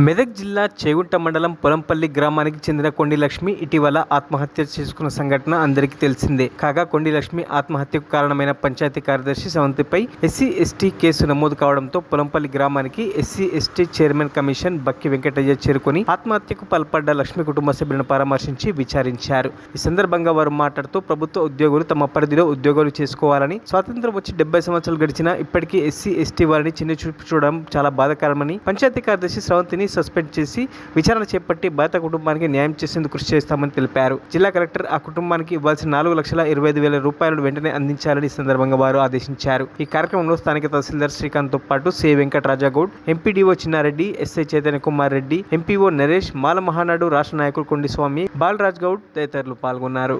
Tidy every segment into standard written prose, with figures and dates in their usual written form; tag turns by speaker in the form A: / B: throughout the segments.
A: మెదక్ జిల్లా చేగుంట మండలం పొలంపల్లి గ్రామానికి చెందిన కొండి లక్ష్మి ఇటీవల ఆత్మహత్య చేసుకున్న సంఘటన అందరికీ తెలిసిందే. కాగా కొండి లక్ష్మి ఆత్మహత్యకు కారణమైన పంచాయతీ కార్యదర్శి స్రవంతిపై ఎస్సీ/ఎస్టీ కేసు నమోదు కావడంతో పొలంపల్లి గ్రామానికి ఎస్సీ/ఎస్టీ చైర్మన్ కమిషన్ బక్కి వెంకటయ్య చేరుకుని ఆత్మహత్యకు పాల్పడ్డ లక్ష్మి కుటుంబ సభ్యులను పరామర్శించి విచారించారు. ఈ సందర్భంగా వారు మాట్లాడుతూ ప్రభుత్వ ఉద్యోగులు తమ పరిధిలో ఉద్యోగాలు చేసుకోవాలని, స్వాతంత్రం వచ్చి 70 సంవత్సరాలు గడిచినా ఇప్పటికీ ఎస్సీ/ఎస్టీ వారిని చిన్నచూపు చూడడం చాలా బాధాకరమని, పంచాయతీ కార్యదర్శి స్రవంతిని సస్పెండ్ చేసి విచారణ చేపట్టి బాధిత కుటుంబానికి న్యాయం చేసేందుకు కృషి చేస్తామని తెలిపారు. జిల్లా కలెక్టర్ ఆ కుటుంబానికి ఇవ్వాల్సిన 4,25,000 రూపాయలను వెంటనే అందించాలని ఈ సందర్భంగా వారు ఆదేశించారు. ఈ కార్యక్రమంలో స్థానిక తహసీల్దార్ శ్రీకాంత్ తో పాటు C Venkatarajgoud, MPDO Chinnareddy, SI Chaitanya Kumar Reddy, MPO Naresh, Mala Mahanadu రాష్ట్ర నాయకుడు కొండిస్వామి, బాలరాజ్ గౌడ్ తదితరులు పాల్గొన్నారు.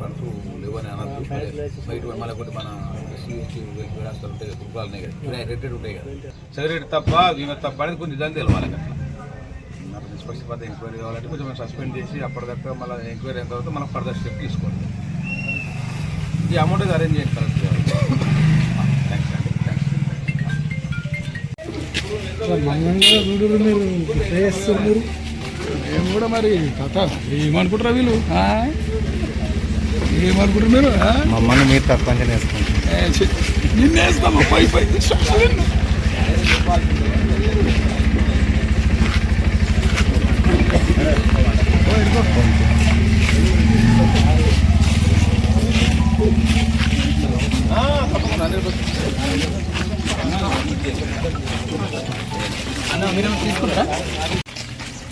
B: ఫండ్స్ లేవని అనద్దు. బయట మళ్ళీ ఒకటి మన ఎస్సీ/ఎస్టీ హాస్టల్ ఉంటాయి కదా, గురుకులాలు ఉన్నాయి కదా, రెడ్డెడ్ ఉంటాయి కదా, సెక్రటరీ తప్ప ఈమె తప్ప అనేది కొంచెం నిజం తెలియాలి. అట్లా నాకు నిష్పక్షపాత ఎంక్వైరీ కావాలంటే కొంచెం సస్పెండ్ చేసి అప్పటిదాకా మళ్ళీ ఎంక్వైరీ అయిన తర్వాత మనం ఫర్దర్ స్టెప్ తీసుకోండి. ఈ అమౌంట్ అది అరేంజ్ చేయండి కరెక్ట్ కావాలి. థ్యాంక్స్ అండి.
C: మేము కూడా మరి కథ ఏమనుకుంటారా వీళ్ళు, ఏమనుకుంటారు మీరు?
D: మమ్మల్ని మీరు తక్కువ వేసుకుంటాం,
C: నిన్న వేస్తామా పై పై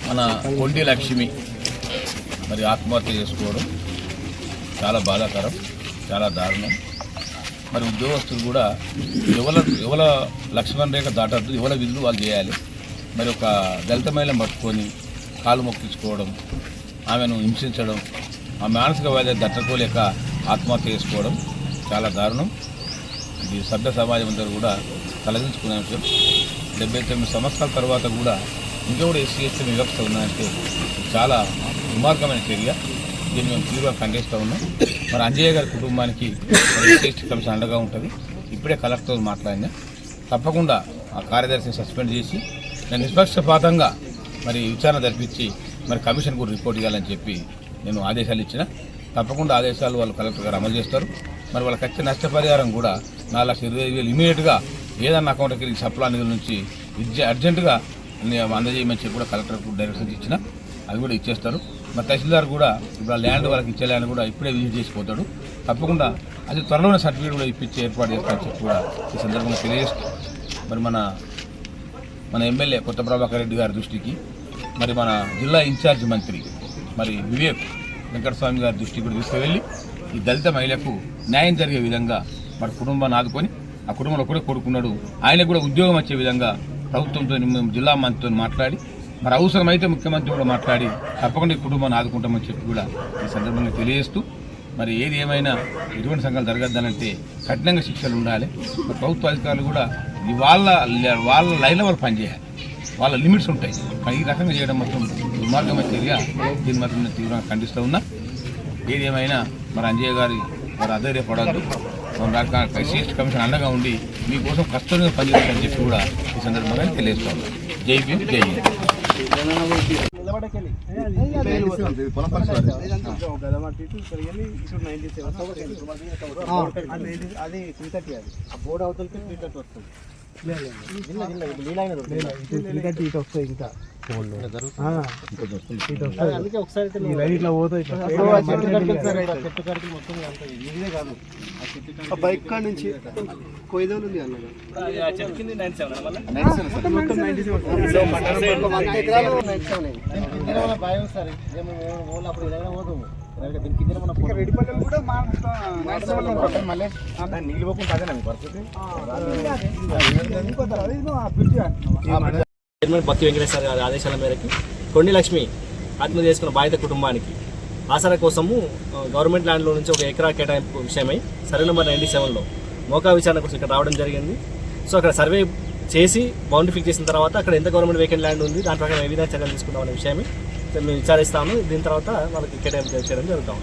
B: మన కొండి లక్ష్మి మరి ఆత్మహత్య చేసుకోవడం చాలా బాధాకరం, చాలా దారుణం. మరి ఉద్యోగస్తులు కూడా ఎవల లక్ష్మణ రేఖ దాటద్దు, ఎవల విధులు వాళ్ళు చేయాలి. మరి ఒక దళిత మహిళను పట్టుకొని కాలు మొక్కించుకోవడం, ఆమెను హింసించడం, ఆ మానసిక వ్యాధి దట్టకోలేక ఆత్మహత్య చేసుకోవడం చాలా దారుణం. ఇది సభ్య సమాజం అందరూ కూడా తలదించుకునే విషయం. 79 సంవత్సరాల తర్వాత కూడా ఇంకా కూడా ఎస్సీ/ఎస్టీ వివక్ష ఉన్నాయంటే చాలా దుర్మార్గమైన చర్య. దీన్ని మేము తీవ్రంగా ఖండిస్తూ ఉన్నాం. మరి అంజయ్య గారి కుటుంబానికి ఎస్సీ/ఎస్టీ కమిషన్ అండగా ఉంటుంది. ఇప్పుడే కలెక్టర్తో మాట్లాడినా తప్పకుండా ఆ కార్యదర్శిని సస్పెండ్ చేసి నేను నిష్పక్షపాతంగా మరి విచారణ జరిపించి మరి కమిషన్ కూడా రిపోర్ట్ ఇవ్వాలని చెప్పి నేను ఆదేశాలు ఇచ్చిన. తప్పకుండా ఆదేశాలు వాళ్ళు కలెక్టర్ గారు అమలు చేస్తారు. మరి వాళ్ళకి వచ్చే నష్టపరిహారం కూడా 4,25,000 ఇమీడియట్గా ఏదన్నా అకౌంట్కి సప్లా నిధుల నుంచి అర్జెంటుగా అందజేయమని చెప్పి కూడా కలెక్టర్కు డైరెక్షన్స్ ఇచ్చిన, అవి కూడా ఇచ్చేస్తారు. మరి తహసీల్దార్ కూడా ఇప్పుడు ఆ ల్యాండ్ వాళ్ళకి ఇచ్చే ల్యాండ్ కూడా ఇప్పుడే విజిట్ చేసిపోతాడు. తప్పకుండా అది త్వరలోనే సర్టిఫికేట్ కూడా ఇప్పించి ఏర్పాటు చేస్తారని చెప్పి కూడా ఈ సందర్భంగా తెలియజేస్తూ మరి మన ఎమ్మెల్యే కొత్త ప్రభాకర్ రెడ్డి గారి దృష్టికి, మరి మన జిల్లా ఇన్ఛార్జ్ మంత్రి మరి వివేక్ వెంకటస్వామి గారి దృష్టికి కూడా తీసుకువెళ్ళి ఈ దళిత మహిళకు న్యాయం జరిగే విధంగా మరి కుటుంబాన్ని ఆదుకొని, ఆ కుటుంబంలో కూడా కొడుకున్నాడు, ఆయనకు కూడా ఉద్యోగం వచ్చే విధంగా ప్రభుత్వంతో జిల్లా మంత్రితో మాట్లాడి, మరి అవసరమైతే ముఖ్యమంత్రి కూడా మాట్లాడి తప్పకుండా ఈ కుటుంబాన్ని ఆదుకుంటామని చెప్పి కూడా ఈ సందర్భంగా తెలియజేస్తూ మరి ఏది ఏమైనా ఎటువంటి సంఘాలు జరగద్దానంటే కఠినంగా శిక్షలు ఉండాలి. ప్రభుత్వ అధికారులు కూడా వాళ్ళ లైన్లో వాళ్ళు పనిచేయాలి, వాళ్ళ లిమిట్స్ ఉంటాయి. కానీ ఈ రకంగా చేయడం మొత్తం దుర్మార్గమైన చర్య. దీన్ని మాత్రం నేను తీవ్రంగా ఖండిస్తూ ఉన్నా. ఏది ఏమైనా మరి అంజయ్య గారి వారు అధైర్యపడద్దు, ఎస్సీ/ఎస్టీ కమిషన్ అండగా ఉండి మీకోసం కష్టంగా పనిచేస్తారని చెప్పి కూడా ఈ సందర్భంగా తెలియజేస్తా ఉన్నాను. జై భీమ్, జై హింద్.
E: బైక్ కాడ నుంచి కొయ్యదోలు ఉంది అన్న
F: చైర్మన్ బక్కి వెంకటేశ్వర గారి ఆదేశాల మేరకు కొండి లక్ష్మి ఆత్మహత్య చేసుకున్న బాధిత కుటుంబానికి ఆసరా కోసము గవర్నమెంట్ ల్యాండ్లో నుంచి 1 ఎకరా కేటాయింపు విషయమై సర్వే నెంబర్ 97లో మోకా విచారణ కోసం ఇక్కడ రావడం జరిగింది. సో అక్కడ సర్వే చేసి బౌండరీ ఫిక్స్ చేసిన తర్వాత అక్కడ ఎంత గవర్నమెంట్ వేకెంట్ ల్యాండ్ ఉంది, దాని ప్రకారం ఏ విధంగా చర్యలు తీసుకుంటాం అనే విషయమే మేము విచారిస్తాము. దీని తర్వాత వాళ్ళకి కేటాయింపు చేయడం జరుగుతాం.